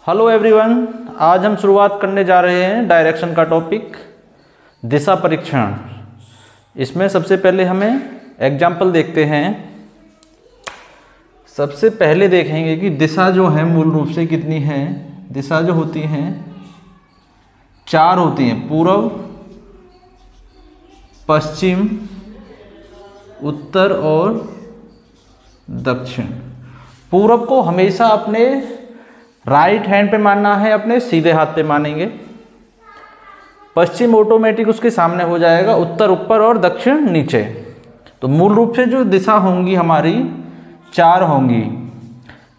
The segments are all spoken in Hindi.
हेलो एवरीवन, आज हम शुरुआत करने जा रहे हैं डायरेक्शन का टॉपिक दिशा परीक्षण। इसमें सबसे पहले हमें एग्जाम्पल देखते हैं। सबसे पहले देखेंगे कि दिशा जो है मूल रूप से कितनी है। दिशा जो होती हैं 4 होती हैं, पूर्व, पश्चिम, उत्तर और दक्षिण। पूर्व को हमेशा अपने राइट हैंड पे मानना है, अपने सीधे हाथ पे मानेंगे। पश्चिम ऑटोमेटिक उसके सामने हो जाएगा, उत्तर ऊपर और दक्षिण नीचे। तो मूल रूप से जो दिशा होंगी हमारी 4 होंगी,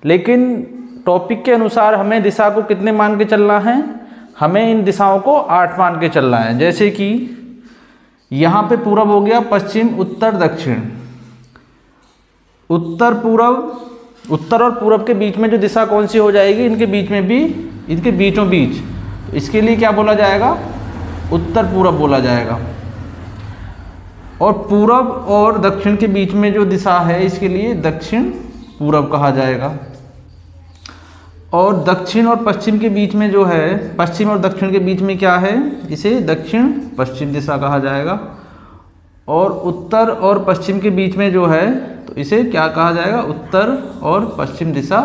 लेकिन टॉपिक के अनुसार हमें दिशा को कितने मान के चलना है, हमें इन दिशाओं को 8 मान के चलना है। जैसे कि यहाँ पे पूर्व हो गया, पश्चिम, उत्तर, दक्षिण। उत्तर और पूरब के बीच में जो दिशा कौन सी हो जाएगी, इनके बीच में भी, इनके बीचों बीच। तो इसके लिए क्या बोला जाएगा, उत्तर पूरब बोला जाएगा। और पूरब और दक्षिण के बीच में जो दिशा है, इसके लिए दक्षिण पूरब कहा जाएगा। और दक्षिण और पश्चिम के बीच में जो है, पश्चिम और दक्षिण के बीच में क्या है, इसे दक्षिण पश्चिम दिशा कहा जाएगा। और उत्तर और पश्चिम के बीच में जो है, तो इसे क्या कहा जाएगा, उत्तर और पश्चिम दिशा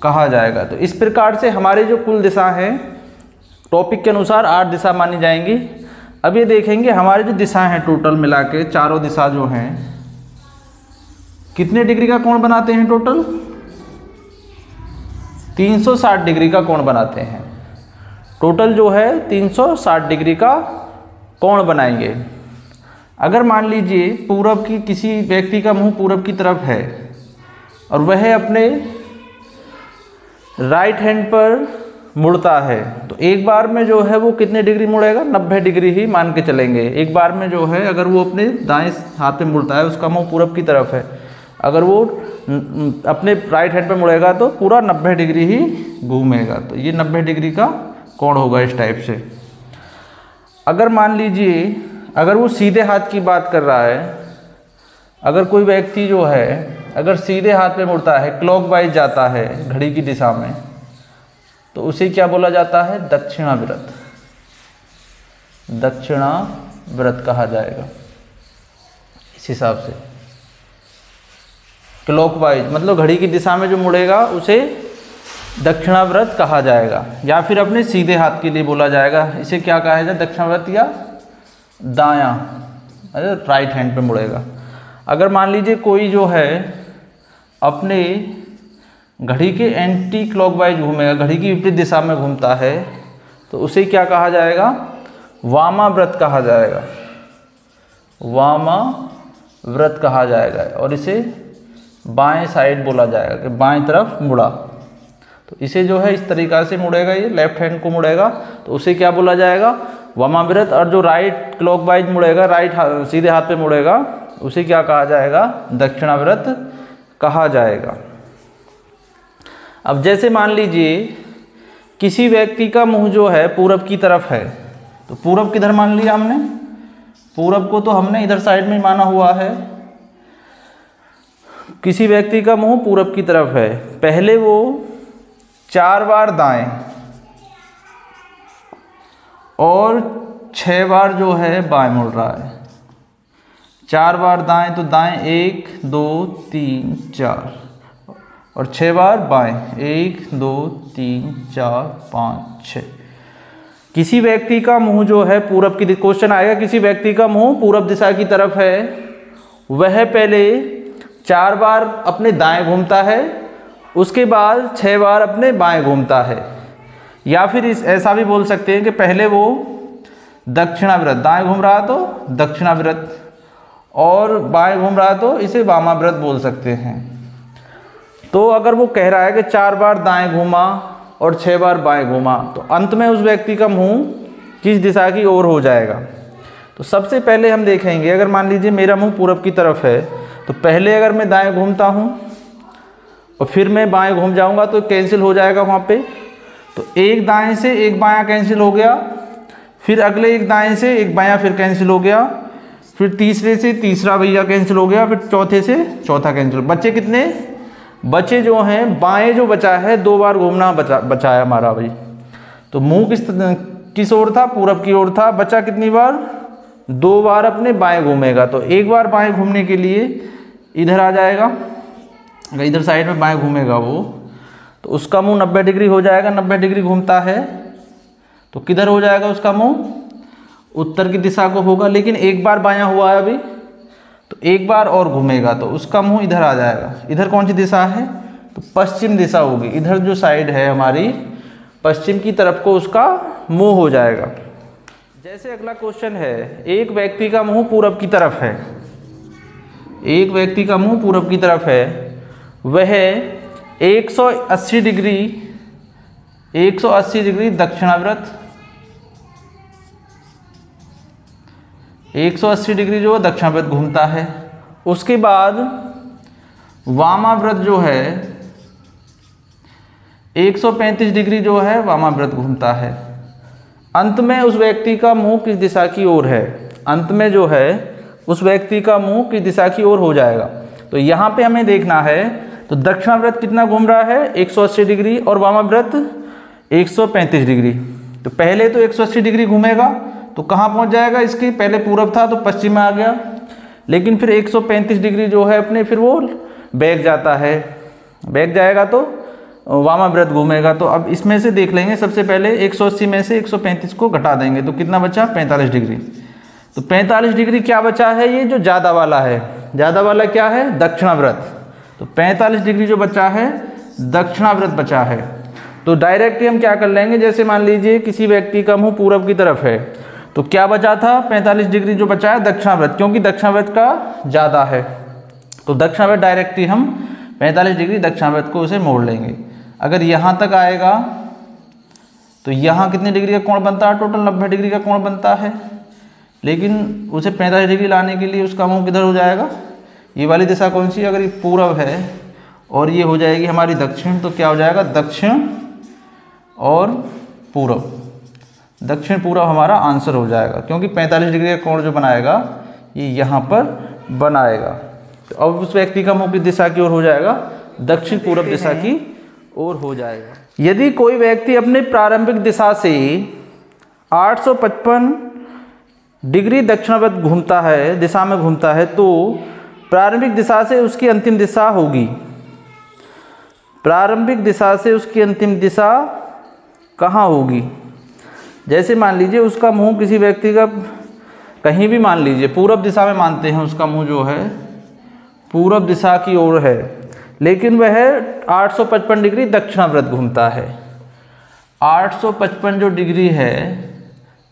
कहा जाएगा। तो इस प्रकार से हमारे जो कुल दिशा है टॉपिक के अनुसार 8 दिशा मानी जाएंगी। अब ये देखेंगे हमारे जो दिशा हैं टोटल मिला के, चारों दिशा जो हैं कितने डिग्री का कोण बनाते हैं, टोटल 360 डिग्री का कोण बनाते हैं। टोटल जो है 360 डिग्री का कोण बनाएंगे। अगर मान लीजिए पूरब की, किसी व्यक्ति का मुंह पूरब की तरफ है और वह अपने राइट हैंड पर मुड़ता है, तो एक बार में जो है वो कितने डिग्री मुड़ेगा, 90 डिग्री ही मान के चलेंगे। एक बार में जो है, अगर वो अपने दाएं हाथ पे मुड़ता है, उसका मुंह पूरब की तरफ है, अगर वो अपने राइट हैंड पे मुड़ेगा तो पूरा 90 डिग्री ही घूमेगा। तो ये 90 डिग्री का कोण होगा इस टाइप से। अगर मान लीजिए अगर वो सीधे हाथ की बात कर रहा है, अगर कोई व्यक्ति जो है अगर सीधे हाथ पे मुड़ता है, क्लॉकवाइज जाता है घड़ी की दिशा में, तो उसे क्या बोला जाता है, दक्षिणाव्रत। दक्षिणाव्रत कहा जाएगा। इस हिसाब से क्लॉकवाइज मतलब घड़ी की दिशा में जो मुड़ेगा उसे दक्षिणाव्रत कहा जाएगा। या फिर अपने सीधे हाथ के लिए बोला जाएगा, इसे क्या कहा जाए, दक्षिणाव्रत या दायां, राइट हैंड पे मुड़ेगा। अगर मान लीजिए कोई जो है अपने घड़ी के एंटी क्लॉकवाइज घूमेगा, घड़ी की विपरीत दिशा में घूमता है, तो उसे क्या कहा जाएगा, वामाव्रत कहा जाएगा। वामाव्रत कहा जाएगा। और इसे बाएं साइड बोला जाएगा कि बाएं तरफ मुड़ा। तो इसे जो है इस तरीक़ा से मुड़ेगा, ये लेफ्ट हैंड को मुड़ेगा, तो उसे क्या बोला जाएगा, वामाव्रत। और जो राइट क्लॉकवाइज मुड़ेगा, राइट सीधे हाथ पे मुड़ेगा, उसे क्या कहा जाएगा, दक्षिणाव्रत कहा जाएगा। अब जैसे मान लीजिए किसी व्यक्ति का मुंह जो है पूरब की तरफ है, तो पूरब किधर मान लिया हमने, पूरब को तो हमने इधर साइड में माना हुआ है। किसी व्यक्ति का मुंह पूरब की तरफ है, पहले वो 4 बार दाएं और 6 बार जो है बाएं मुड़ रहा है। 4 बार दाएं, तो दाएं 1 2 3 4, और 6 बार बाएं 1 2 3 4 5 6। किसी व्यक्ति का मुंह जो है पूरब की, क्वेश्चन आएगा, किसी व्यक्ति का मुंह पूरब दिशा की तरफ है, वह पहले 4 बार अपने दाएं घूमता है, उसके बाद 6 बार अपने बाएं घूमता है। या फिर ऐसा भी बोल सकते हैं कि पहले वो दक्षिणाव्रत, दाएं घूम रहा तो दक्षिणाव्रत, और बाएं घूम रहा तो इसे वामाव्रत बोल सकते हैं। तो अगर वो कह रहा है कि 4 बार दाएं घूमा और 6 बार बाएं घूमा, तो अंत में उस व्यक्ति का मुंह किस दिशा की ओर हो जाएगा। तो सबसे पहले हम देखेंगे, अगर मान लीजिए मेरा मुंह पूरब की तरफ है, तो पहले अगर मैं दाएं घूमता हूँ और फिर मैं बाएं घूम जाऊँगा तो कैंसिल हो जाएगा वहाँ पे। तो एक दाएं से एक बायां कैंसिल हो गया, फिर अगले एक दाएं से एक बायां फिर कैंसिल हो गया, फिर तीसरे से तीसरा भैया कैंसिल हो गया, फिर चौथे से चौथा कैंसिल। बच्चे कितने, बचे जो हैं बाएं जो बचा है 2 बार घूमना बचा है हमारा भाई। तो मुंह किस ओर था, पूरब की ओर था, बचा कितनी बार, 2 बार अपने बाएं घूमेगा। तो एक बार बाएं घूमने के लिए इधर आ जाएगा, अगर इधर साइड में बाएं घूमेगा वो, तो उसका मुंह 90 डिग्री हो जाएगा। 90 डिग्री घूमता है तो किधर हो जाएगा उसका मुंह, उत्तर की दिशा को होगा। लेकिन एक बार बायां हुआ है अभी, तो एक बार और घूमेगा तो उसका मुंह इधर आ जाएगा। इधर कौन सी दिशा है, तो पश्चिम दिशा होगी। इधर जो साइड है हमारी पश्चिम की तरफ को उसका मुंह हो जाएगा। जैसे अगला क्वेश्चन है, एक व्यक्ति का मुंह पूरब की तरफ है, एक व्यक्ति का मुंह पूरब की तरफ है, वह 180 डिग्री दक्षिणाव्रत, 180 डिग्री जो दक्षिणाव्रत घूमता है। उसके बाद वामाव्रत जो है 135 डिग्री जो है वामाव्रत घूमता है। अंत में उस व्यक्ति का मुंह किस दिशा की ओर है, अंत में जो है उस व्यक्ति का मुंह किस दिशा की ओर हो जाएगा। तो यहाँ पे हमें देखना है, तो दक्षिणाव्रत कितना घूम रहा है, 180 डिग्री, और वामाव्रत 135 डिग्री। तो पहले तो 180 डिग्री घूमेगा तो कहाँ पहुँच जाएगा, इसके पहले पूरब था तो पश्चिम में आ गया, लेकिन फिर 135 डिग्री जो है अपने फिर वो बैक जाता है, बैक जाएगा तो वामाव्रत घूमेगा। तो अब इसमें से देख लेंगे, सबसे पहले 180 में से 135 को घटा देंगे तो कितना बचा, 45 डिग्री। तो 45 डिग्री क्या बचा है, ये जो ज़्यादा वाला है, ज़्यादा वाला क्या है, दक्षिणाव्रत। तो 45 डिग्री जो बचा है दक्षिणाव्रत बचा है। तो डायरेक्टली हम क्या कर लेंगे, जैसे मान लीजिए किसी व्यक्ति का मुंह पूरब की तरफ है तो क्या बचा था, 45 डिग्री जो बचा है दक्षिणाव्रत, क्योंकि दक्षिणाव्रत का ज़्यादा है। तो दक्षिणाव्रत डायरेक्टली हम 45 डिग्री दक्षिणाव्रत को उसे मोड़ लेंगे। अगर यहाँ तक आएगा तो यहाँ कितनी डिग्री का कोण बनता है, टोटल 90 डिग्री का कोण बनता है। लेकिन उसे 45 डिग्री लाने के लिए उसका मुंह किधर हो जाएगा, ये वाली दिशा कौन सी, अगर ये पूरब है और ये हो जाएगी हमारी दक्षिण, तो क्या हो जाएगा, दक्षिण और पूरब, दक्षिण पूरब हमारा आंसर हो जाएगा, क्योंकि 45 डिग्री का कोण जो बनाएगा ये यहाँ पर बनाएगा। तो अब उस व्यक्ति का मुंह किस दिशा की ओर हो जाएगा, दक्षिण पूरब दिशा की ओर हो जाएगा। यदि कोई व्यक्ति अपने प्रारंभिक दिशा से 855 डिग्री दक्षिणाव्रत घूमता है, दिशा में घूमता है, तो प्रारंभिक दिशा से उसकी अंतिम दिशा होगी, प्रारंभिक दिशा से उसकी अंतिम दिशा कहाँ होगी। जैसे मान लीजिए उसका मुंह किसी व्यक्ति का कहीं भी मान लीजिए पूरब दिशा में मानते हैं, उसका मुंह जो है पूरब दिशा की ओर है, लेकिन वह 855 डिग्री दक्षिणाव्रत घूमता है। 855 जो डिग्री है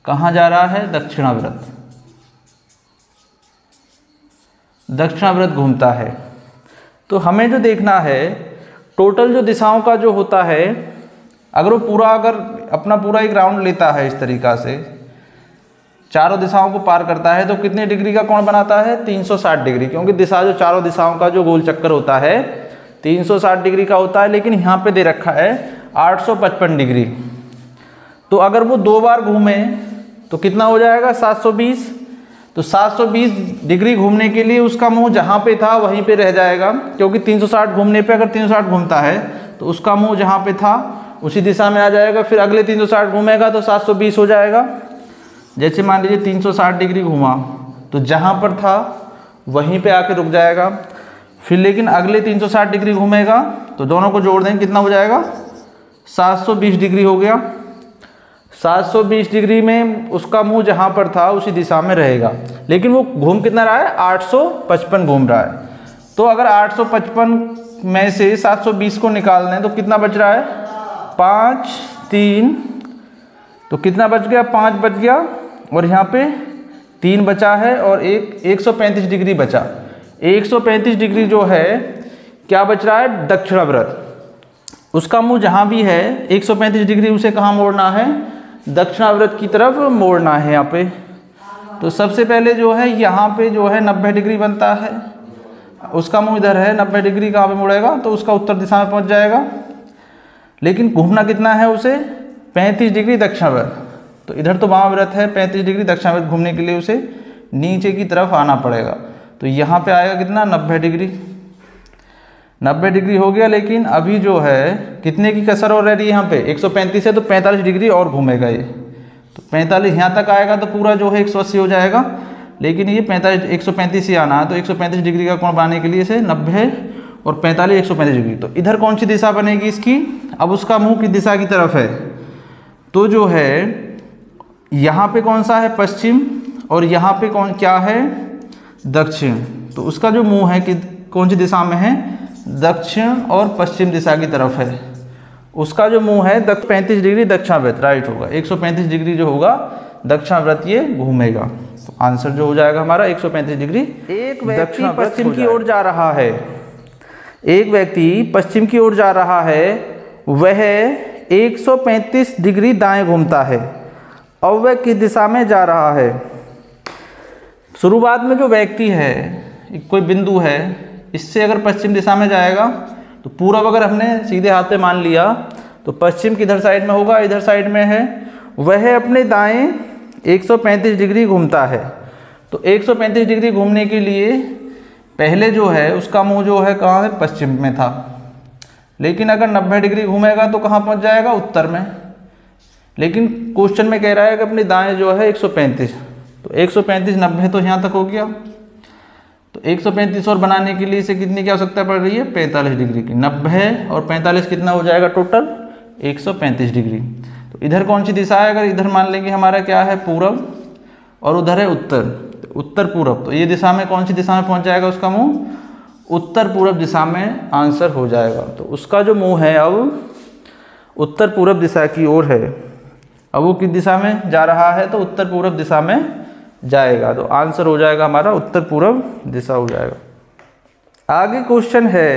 कहाँ जा रहा है, दक्षिणाव्रत, दक्षिणाव्रत घूमता है। तो हमें जो देखना है टोटल जो दिशाओं का जो होता है, अगर वो पूरा अगर अपना पूरा एक राउंड लेता है इस तरीक़ा से, चारों दिशाओं को पार करता है, तो कितने डिग्री का कोण बनाता है, 360 डिग्री, क्योंकि दिशा जो चारों दिशाओं का जो गोल चक्कर होता है 360 डिग्री का होता है, लेकिन यहाँ पे दे रखा है 855 डिग्री। तो अगर वो 2 बार घूमे तो कितना हो जाएगा, 720। तो 720 डिग्री घूमने के लिए उसका मुंह जहाँ पे था वहीं पे रह जाएगा, क्योंकि 360 घूमने पे अगर 360 घूमता है तो उसका मुंह जहाँ पे था उसी दिशा में आ जाएगा। फिर अगले 360 घूमेगा तो 720 हो जाएगा। जैसे मान लीजिए 360 डिग्री घूमा तो जहाँ पर था वहीं पे आके रुक जाएगा। फिर लेकिन अगले 360 डिग्री घूमेगा तो दोनों को जोड़ देंगे, कितना हो जाएगा, 720 डिग्री हो गया। 720 डिग्री में उसका मुंह जहाँ पर था उसी दिशा में रहेगा, लेकिन वो घूम कितना रहा है, 855 घूम रहा है। तो अगर 855 में से 720 को निकाल दें तो कितना बच रहा है, 5 3, तो कितना बच गया, 5 बच गया, और यहाँ पे 3 बचा है और 135 डिग्री बचा। 135 डिग्री जो है क्या बच रहा है, दक्षिणाव्रत। उसका मुंह जहाँ भी है 135 डिग्री उसे कहाँ मोड़ना है, दक्षिणाव्रत की तरफ मोड़ना है यहाँ पे। तो सबसे पहले जो है यहाँ पे जो है 90 डिग्री बनता है, उसका मुंह इधर है, 90 डिग्री कहाँ पे मुड़ेगा, तो उसका उत्तर दिशा में पहुँच जाएगा। लेकिन घूमना कितना है उसे, 35 डिग्री दक्षिणाव्रत। तो इधर तो वामाव्रत है, 35 डिग्री दक्षिणाव्रत घूमने के लिए उसे नीचे की तरफ आना पड़ेगा। तो यहाँ पे आएगा कितना, 90 डिग्री। 90 डिग्री हो गया, लेकिन अभी जो है कितने की कसर ऑलरेडी यहाँ पे 135 है, तो 45 डिग्री और घूमेगा ये। तो 45 यहाँ तक आएगा तो पूरा जो है 180 हो जाएगा, लेकिन ये 135 ही आना है, तो 135 डिग्री का कोण बनाने के लिए इसे 90 और 45 135 डिग्री। तो इधर कौन सी दिशा बनेगी इसकी, अब उसका मुंह किस दिशा की तरफ है, तो जो है यहाँ पे कौन सा है पश्चिम, और यहाँ पे क्या है दक्षिण। तो उसका जो मुंह है कि कौन सी दिशा में है, दक्षिण और पश्चिम दिशा की तरफ है। उसका जो मुंह है 35 डिग्री दक्षिणावर्त राइट होगा, 135 डिग्री जो होगा दक्षिणावर्त ये घूमेगा। तो आंसर जो हो जाएगा हमारा 135 डिग्री। एक व्यक्ति पश्चिम की ओर जा रहा है, एक व्यक्ति पश्चिम की ओर जा रहा है, वह 135 डिग्री दाएं घूमता है। अब वह किस दिशा में जा रहा है। शुरुआत में जो व्यक्ति है, कोई बिंदु है, इससे अगर पश्चिम दिशा में जाएगा तो पूरब अगर हमने सीधे हाथ पे मान लिया तो पश्चिम किधर साइड में होगा, इधर साइड में है। वह अपने दाएं 135 डिग्री घूमता है। तो 135 डिग्री घूमने के लिए पहले जो है उसका मुंह जो है कहाँ है, पश्चिम में था, लेकिन अगर 90 डिग्री घूमेगा तो कहाँ पहुँच जाएगा, उत्तर में। लेकिन क्वेश्चन में कह रहा है कि अपने दाएं जो है 135, तो 135 90 तो यहाँ तक हो गया। तो 135 और बनाने के लिए इसे कितनी की आवश्यकता पड़ रही है, 45 डिग्री की। 90 और 45 कितना हो जाएगा टोटल, 135 डिग्री। तो इधर कौन सी दिशा है, अगर इधर मान लेंगे हमारा क्या है पूरब और उधर है उत्तर, तो उत्तर पूरब। तो ये दिशा में कौन सी दिशा में पहुंच जाएगा उसका मुंह, उत्तर पूरब दिशा में आंसर हो जाएगा। तो उसका जो मुंह है अब उत्तर पूरब दिशा की ओर है। अब वो किस दिशा में जा रहा है, तो उत्तर पूरब दिशा में जाएगा। तो आंसर हो जाएगा हमारा उत्तर पूरब दिशा हो जाएगा। आगे क्वेश्चन है,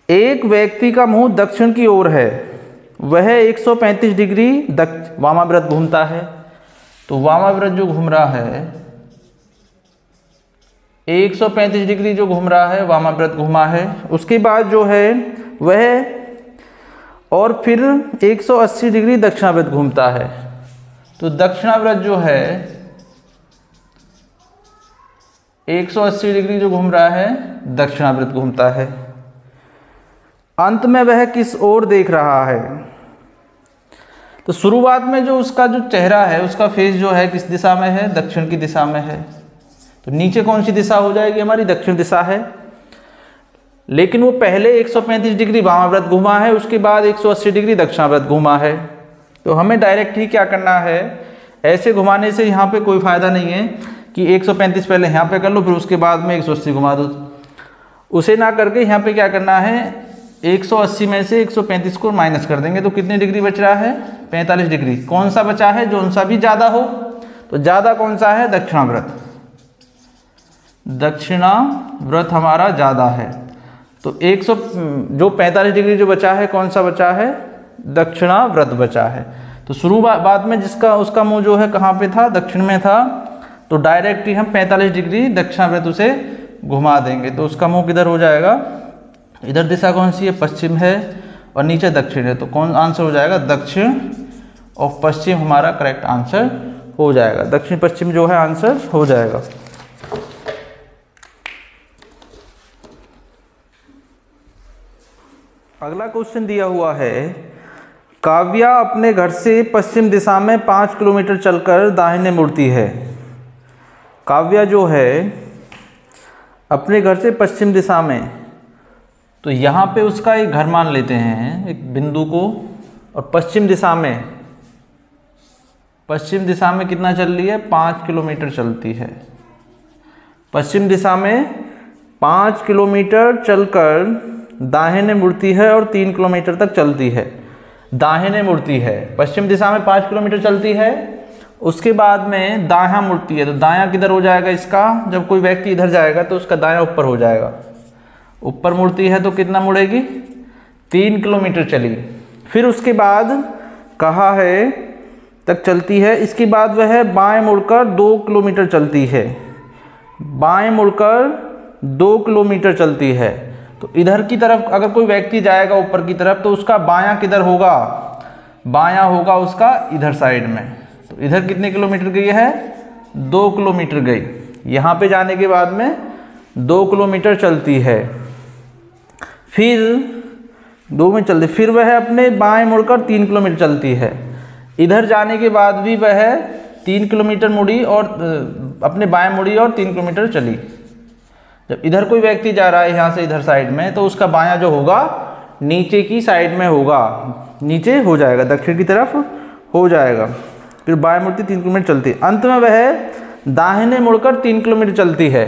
एक व्यक्ति का मुंह दक्षिण की ओर है, वह 135 डिग्री वामाव्रत घूमता है। तो वामाव्रत जो घूम रहा है 135 डिग्री जो घूम रहा है, वामाव्रत घुमा है। उसके बाद जो है वह और फिर 180 डिग्री दक्षिणाव्रत घूमता है। तो दक्षिणाव्रत जो है 180 डिग्री जो घूम रहा है दक्षिणाव्रत घूमता है। अंत में वह किस ओर देख रहा है। तो शुरुआत में जो उसका जो चेहरा है, उसका फेस जो है किस दिशा में है, दक्षिण की दिशा में है। तो नीचे कौन सी दिशा हो जाएगी हमारी, दक्षिण दिशा है। लेकिन वो पहले 135 डिग्री वामाव्रत घुमा है, उसके बाद 180 डिग्री दक्षिणाव्रत घुमा है। तो हमें डायरेक्ट ही क्या करना है, ऐसे घुमाने से यहाँ पे कोई फ़ायदा नहीं है कि 135 पहले यहाँ पे कर लो फिर उसके बाद में 180 घुमा दो। उसे ना करके यहाँ पे क्या करना है, 180 में से 135 को माइनस कर देंगे। तो कितनी डिग्री बच रहा है, 45 डिग्री। कौन सा बचा है, जो सा भी ज़्यादा हो। तो ज़्यादा कौन सा है, दक्षिणाव्रत। दक्षिणाव्रत हमारा ज़्यादा है। तो 45 डिग्री जो बचा है, कौन सा बचा है, दक्षिणाव्रत बचा है। तो शुरुआत में जिसका उसका मुंह जो है कहाँ पे था, दक्षिण में था। तो डायरेक्ट ही हम 45 डिग्री दक्षिणाव्रत उसे घुमा देंगे। तो उसका मुंह किधर हो जाएगा, इधर दिशा कौन सी है, पश्चिम है, और नीचे दक्षिण है। तो कौन आंसर हो जाएगा, दक्षिण और पश्चिम हमारा करेक्ट आंसर हो जाएगा। दक्षिण पश्चिम जो है आंसर हो जाएगा। अगला क्वेश्चन दिया हुआ है, काव्या अपने घर से पश्चिम दिशा में 5 किलोमीटर चलकर दाहिने मुड़ती है। काव्या जो है अपने घर से पश्चिम दिशा में, तो यहाँ पे उसका एक घर मान लेते हैं, एक बिंदु को, और पश्चिम दिशा में कितना चल रही है, 5 किलोमीटर चलती है। पश्चिम दिशा में 5 किलोमीटर चलकर दाहिने मुड़ती है और 3 किलोमीटर तक चलती है। दाहिने मुड़ती है, पश्चिम दिशा में 5 किलोमीटर चलती है, उसके बाद में दायां मुड़ती है। तो दायां किधर हो जाएगा इसका, जब कोई व्यक्ति इधर जाएगा तो उसका दायां ऊपर हो जाएगा। ऊपर मुड़ती है तो कितना मुड़ेगी, 3 किलोमीटर चली। फिर उसके बाद कहाँ है तक चलती है। इसके बाद वह बाएं मुड़कर 2 किलोमीटर चलती है। बाएं मुड़कर 2 किलोमीटर चलती है। तो इधर की तरफ अगर कोई व्यक्ति जाएगा ऊपर की तरफ, तो उसका बायां किधर होगा, बायां होगा उसका इधर साइड में। तो इधर कितने किलोमीटर गई है, 2 किलोमीटर गई। यहाँ पे जाने के बाद में 2 किलोमीटर चलती है, फिर 2 में चलती, फिर वह अपने बाएं मुड़कर 3 किलोमीटर चलती है। इधर जाने के बाद भी वह 3 किलोमीटर मुड़ी और अपने बाएं मुड़ी और 3 किलोमीटर चली। जब इधर कोई व्यक्ति जा रहा है यहाँ से इधर साइड में, तो उसका बायां जो होगा नीचे की साइड में होगा, नीचे हो जाएगा, दक्षिण की तरफ हो जाएगा। फिर बाएं मुड़ती 3 किलोमीटर चलती है। अंत में वह दाहिने मुड़कर 3 किलोमीटर चलती है।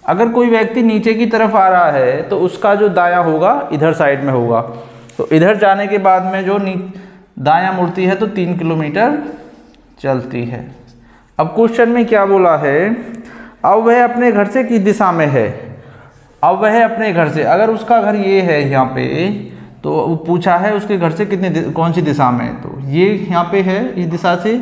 अगर कोई व्यक्ति नीचे की तरफ आ रहा है तो उसका जो दायां होगा इधर साइड में होगा। तो इधर जाने के बाद में जो दायां मुड़ती है तो 3 किलोमीटर चलती है। अब क्वेश्चन में क्या बोला है, अब वह अपने घर से किस दिशा में है। अब वह अपने घर से, अगर उसका घर ये है यहाँ पे, तो पूछा है उसके घर से कौन सी दिशा में है। तो ये यहाँ पे है, इस दिशा से,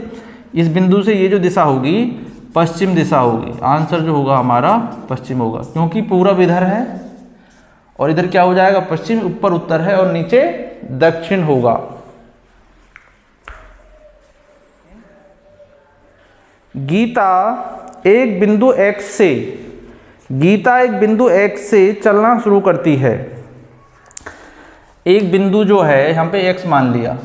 इस बिंदु से ये जो दिशा होगी पश्चिम दिशा होगी। आंसर जो होगा हमारा पश्चिम होगा, क्योंकि पूरब इधर है और इधर क्या हो जाएगा पश्चिम, ऊपर उत्तर है और नीचे दक्षिण होगा। गीता एक बिंदु X से, गीता एक बिंदु X से चलना शुरू करती है। एक बिंदु जो है यहाँ पे X मान लिया,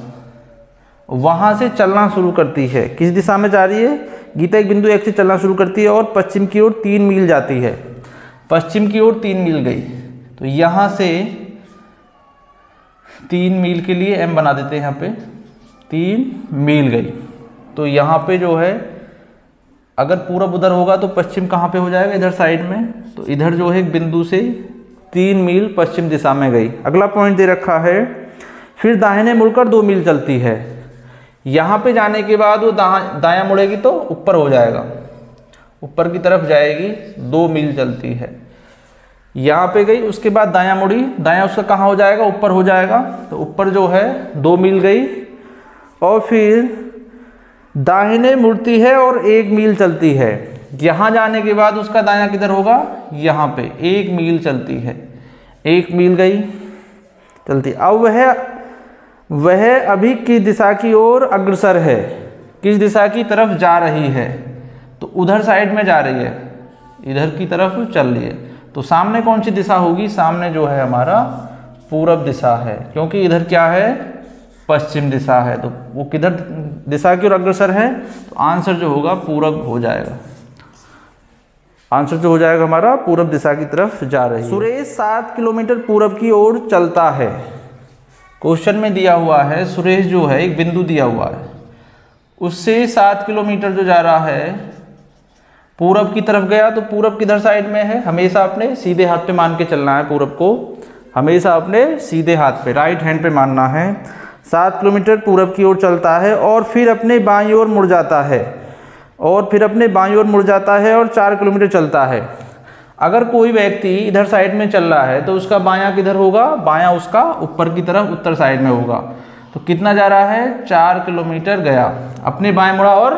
वहां से चलना शुरू करती है। किस दिशा में जा रही है, गीता एक बिंदु X से चलना शुरू करती है और पश्चिम की ओर 3 मील जाती है। पश्चिम की ओर 3 मील गई, तो यहाँ से 3 मील के लिए M बना देते हैं, यहाँ पे 3 मील गई। तो यहाँ पे जो है अगर पूरब उधर होगा तो पश्चिम कहाँ पे हो जाएगा, इधर साइड में। तो इधर जो है एक बिंदु से 3 मील पश्चिम दिशा में गई। अगला पॉइंट दे रखा है, फिर दाहिने मुड़कर 2 मील चलती है। यहाँ पे जाने के बाद वो दायां मुड़ेगी तो ऊपर हो जाएगा, ऊपर की तरफ जाएगी, 2 मील चलती है। यहाँ पे गई, उसके बाद दायां मुड़ी, दायां उसका कहाँ हो जाएगा, ऊपर हो जाएगा। तो ऊपर जो है 2 मील गई और फिर दाहिने मुड़ती है और 1 मील चलती है। यहाँ जाने के बाद उसका दायां किधर होगा, यहाँ पे 1 मील चलती है, 1 मील गई चलती। अब वह अभी किस दिशा की ओर अग्रसर है, किस दिशा की तरफ जा रही है। तो उधर साइड में जा रही है, इधर की तरफ चल रही है। तो सामने कौन सी दिशा होगी, सामने जो है हमारा पूरब दिशा है, क्योंकि इधर क्या है पश्चिम दिशा है। तो वो किधर दिशा की ओर अग्रसर है, तो आंसर जो होगा पूरब हो जाएगा। आंसर जो हो जाएगा हमारा पूरब दिशा की तरफ जा रही है। सुरेश 7 किलोमीटर पूरब की ओर चलता है। क्वेश्चन में दिया हुआ है सुरेश जो है एक बिंदु दिया हुआ है, उससे 7 किलोमीटर जो जा रहा है पूरब की तरफ गया। तो पूरब किधर साइड में है, हमेशा अपने सीधे हाथ पे मान के चलना है। पूरब को हमेशा अपने सीधे हाथ पे, राइट हैंड पे मानना है। 7 किलोमीटर पूरब की ओर चलता है और फिर अपने बाईं ओर मुड़ जाता है, और फिर अपने बाईं ओर मुड़ जाता है और 4 किलोमीटर चलता है। अगर कोई व्यक्ति इधर साइड में चल रहा है तो उसका बायां किधर होगा, बायां उसका ऊपर की तरफ उत्तर साइड में होगा। तो कितना जा रहा है, 4 किलोमीटर गया, अपने बाएं मुड़ा और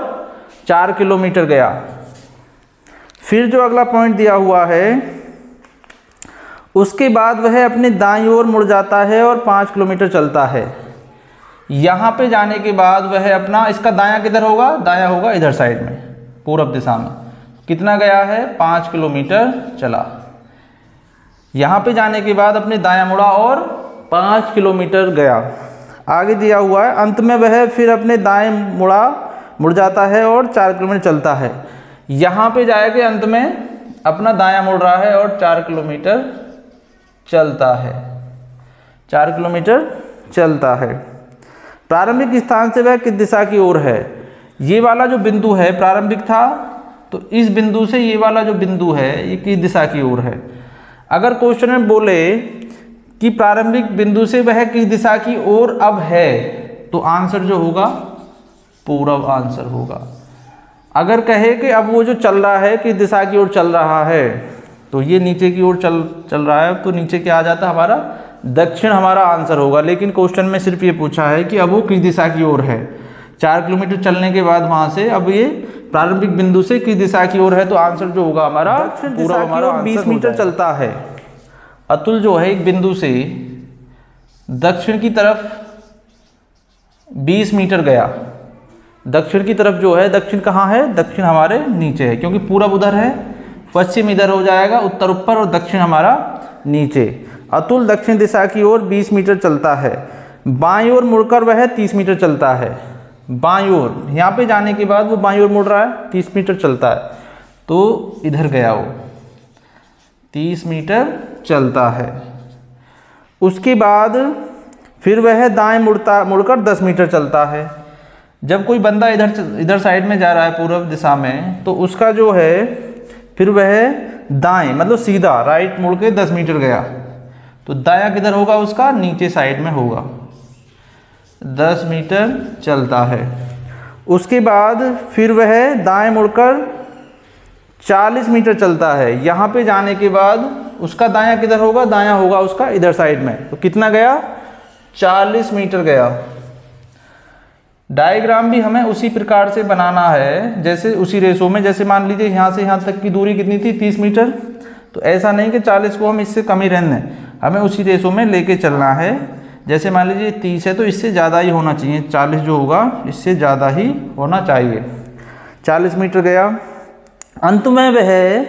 4 किलोमीटर गया। फिर जो अगला पॉइंट दिया हुआ है, उसके बाद वह अपने दाईं ओर मुड़ जाता है और 5 किलोमीटर चलता है। यहाँ पे जाने के बाद वह अपना, इसका दायां किधर होगा, दायां होगा इधर साइड में पूरब दिशा में। कितना गया है, 5 किलोमीटर चला। यहाँ पे जाने के बाद अपने दायां मुड़ा और 5 किलोमीटर गया। आगे दिया हुआ है, अंत में वह फिर अपने दाएं मुड़ जाता है और 4 किलोमीटर चलता है। यहाँ पे जाएगा अंत में अपना दायां मुड़ रहा है और 4 किलोमीटर चलता है, 4 किलोमीटर चलता है। प्रारंभिक स्थान से वह किस दिशा की ओर है। ये वाला जो बिंदु है प्रारंभिक था, तो इस बिंदु से ये वाला जो बिंदु है ये किस दिशा की ओर है। अगर क्वेश्चन में बोले कि प्रारंभिक बिंदु से वह किस दिशा की ओर अब है, तो आंसर जो होगा पूरब आंसर होगा। अगर कहे कि अब वो जो चल रहा है किस दिशा की ओर चल रहा है, तो ये नीचे की ओर चल रहा है, तो नीचे क्या आ जाता है हमारा दक्षिण, हमारा आंसर होगा। लेकिन क्वेश्चन में सिर्फ ये पूछा है कि अब वो किस दिशा की ओर है। 4 किलोमीटर चलने के बाद वहां से अब ये प्रारंभिक बिंदु से किस दिशा की ओर है, तो आंसर जो होगा हमारा पूरा हमारा 20 मीटर चलता है। अतुल जो है एक बिंदु से दक्षिण की तरफ 20 मीटर गया। दक्षिण की तरफ जो है, दक्षिण कहाँ है, दक्षिण हमारे नीचे है, क्योंकि पूरब उधर है पश्चिम इधर हो जाएगा, उत्तर ऊपर और दक्षिण हमारा नीचे। अतुल दक्षिण दिशा की ओर 20 मीटर चलता है, बाईं ओर मुड़कर वह 30 मीटर चलता है। बाईं ओर, यहाँ पे जाने के बाद वो बाईं ओर मुड़ रहा है, 30 मीटर चलता है, तो इधर गया वो 30 मीटर चलता है। उसके बाद फिर वह दाएं मुड़कर 10 मीटर चलता है। जब कोई बंदा इधर साइड में जा रहा है पूर्व दिशा में, तो उसका जो है फिर वह दाएं मतलब सीधा राइट मुड़ के 10 मीटर गया, तो दायां किधर होगा उसका, नीचे साइड में होगा, 10 मीटर चलता है। उसके बाद फिर वह दाएं मुड़कर 40 मीटर चलता है। यहाँ पे जाने के बाद उसका दायां किधर होगा, दायां होगा उसका इधर साइड में, तो कितना गया, 40 मीटर गया। डायग्राम भी हमें उसी प्रकार से बनाना है, जैसे उसी रेशो में, जैसे मान लीजिए यहाँ से यहाँ तक की दूरी कितनी थी, 30 मीटर, तो ऐसा नहीं कि 40 को हम इससे कम ही रहने, हमें उसी रेशो में लेके चलना है। जैसे मान लीजिए 30 है तो इससे ज़्यादा ही होना चाहिए, 40 जो होगा इससे ज़्यादा ही होना चाहिए। 40 मीटर गया। अंत में वह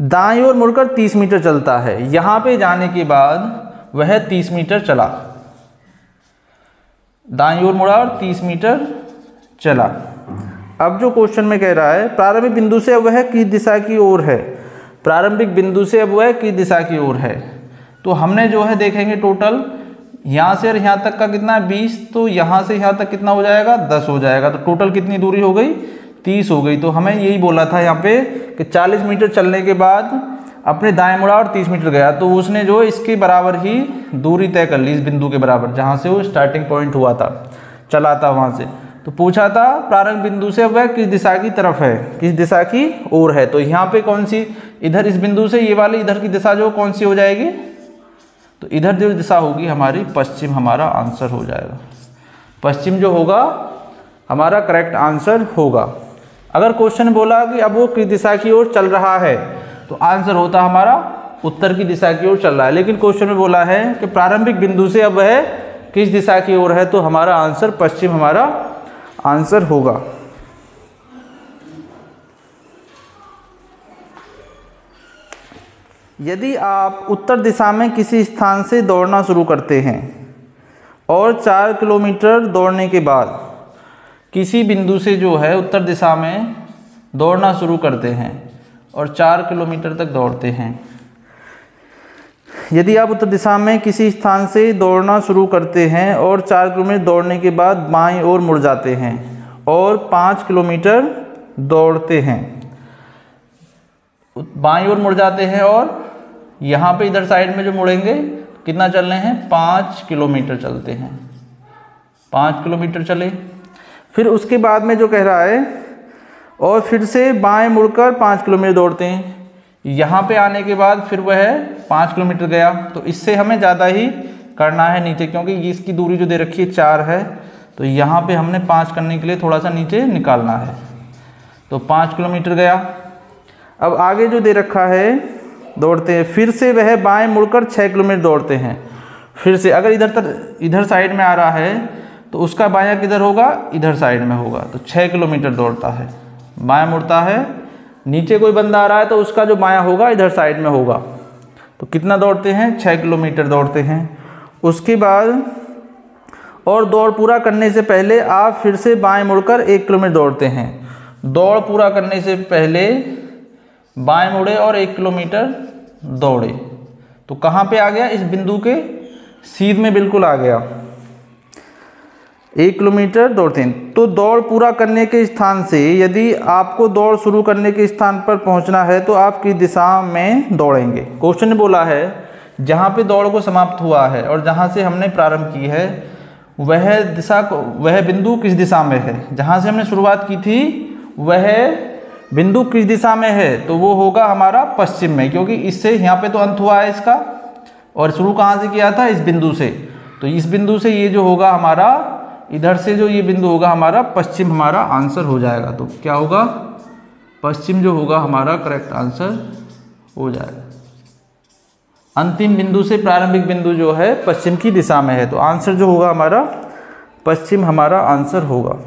दाईं ओर मुड़कर 30 मीटर चलता है। यहाँ पे जाने के बाद वह 30 मीटर चला, दाईं ओर मुड़ा और 30 मीटर चला। अब जो क्वेश्चन में कह रहा है, प्रारंभिक बिंदु से अब वह किस दिशा की ओर है, प्रारंभिक बिंदु से अब वह किस दिशा की ओर है। तो हमने जो है देखेंगे टोटल यहाँ से और यहाँ तक का कितना है 20, तो यहाँ से यहाँ तक कितना हो जाएगा 10 हो जाएगा, तो टोटल कितनी दूरी हो गई 30 हो गई। तो हमें यही बोला था यहाँ पे कि 40 मीटर चलने के बाद अपने दाएं मुड़ा और 30 मीटर गया, तो उसने जो इसके बराबर ही दूरी तय कर ली, इस बिंदु के बराबर जहाँ से वो स्टार्टिंग पॉइंट हुआ था, चला था वहाँ से। तो पूछा था प्रारंभ बिंदु से वह किस दिशा की तरफ है, किस दिशा की ओर है। तो यहाँ पे कौन सी, इधर इस बिंदु से ये वाली इधर की दिशा जो कौन सी हो जाएगी, तो इधर जो दिशा होगी हमारी पश्चिम, हमारा आंसर हो जाएगा। पश्चिम जो होगा हमारा करेक्ट आंसर होगा। अगर क्वेश्चन बोला कि अब वो किस दिशा की ओर चल रहा है, तो आंसर होता हमारा उत्तर की दिशा की ओर चल रहा है। लेकिन क्वेश्चन में बोला है कि प्रारंभिक बिंदु से अब वह किस दिशा की ओर है, तो हमारा आंसर पश्चिम हमारा आंसर होगा। यदि आप उत्तर दिशा में किसी स्थान से दौड़ना शुरू करते हैं और 4 किलोमीटर दौड़ने के बाद किसी बिंदु से जो है उत्तर दिशा में दौड़ना शुरू करते हैं और 4 किलोमीटर तक दौड़ते हैं। यदि आप उत्तर दिशा में किसी स्थान से दौड़ना शुरू करते हैं और 4 किलोमीटर दौड़ने के बाद बाईं ओर मुड़ जाते हैं और 5 किलोमीटर दौड़ते हैं, बाईं ओर मुड़ जाते हैं और यहाँ पे इधर साइड में जो मुड़ेंगे कितना चल रहे हैं 5 किलोमीटर चलते हैं, 5 किलोमीटर चले। फिर उसके बाद में जो कह रहा है और फिर से बाएं मुड़कर 5 किलोमीटर दौड़ते हैं। यहाँ पे आने के बाद फिर वह 5 किलोमीटर गया, तो इससे हमें ज़्यादा ही करना है नीचे, क्योंकि इसकी दूरी जो दे रखी है 4 है, तो यहाँ पे हमने 5 करने के लिए थोड़ा सा नीचे निकालना है, तो 5 किलोमीटर गया। अब आगे जो दे रखा है दौड़ते हैं, फिर से वह बाएं मुड़कर 6 किलोमीटर दौड़ते हैं। फिर से अगर इधर साइड में आ रहा है तो उसका बायां किधर होगा, इधर साइड में होगा, तो 6 किलोमीटर दौड़ता है, बायां मुड़ता है। नीचे कोई बंदा आ रहा है तो उसका जो बायां होगा इधर साइड में होगा, तो कितना दौड़ते हैं 6 किलोमीटर दौड़ते हैं। उसके बाद और दौड़ पूरा करने से पहले आप फिर से बाएं मुड़कर 1 किलोमीटर दौड़ते हैं। दौड़ पूरा करने से पहले बाएं मुड़े और 1 किलोमीटर दौड़े, तो कहाँ पे आ गया, इस बिंदु के सीध में बिल्कुल आ गया, 1 किलोमीटर दौड़ते हैं। तो दौड़ पूरा करने के स्थान से यदि आपको दौड़ शुरू करने के स्थान पर पहुंचना है तो आप किस दिशा में दौड़ेंगे। क्वेश्चन ने बोला है जहां पे दौड़ को समाप्त हुआ है और जहां से हमने प्रारंभ की है वह बिंदु किस दिशा में है, जहां से हमने शुरुआत की थी वह बिंदु किस दिशा में है, तो वो होगा हमारा पश्चिम में, क्योंकि इससे यहाँ पे तो अंत हुआ है इसका, और शुरू कहाँ से किया था, इस बिंदु से। तो इस बिंदु से ये जो होगा हमारा, इधर से जो ये बिंदु होगा हमारा पश्चिम, हमारा आंसर हो जाएगा। तो क्या होगा, पश्चिम जो होगा हमारा करेक्ट आंसर हो जाएगा। अंतिम बिंदु से प्रारंभिक बिंदु जो है पश्चिम की दिशा में है, तो आंसर जो होगा हमारा पश्चिम हमारा आंसर होगा।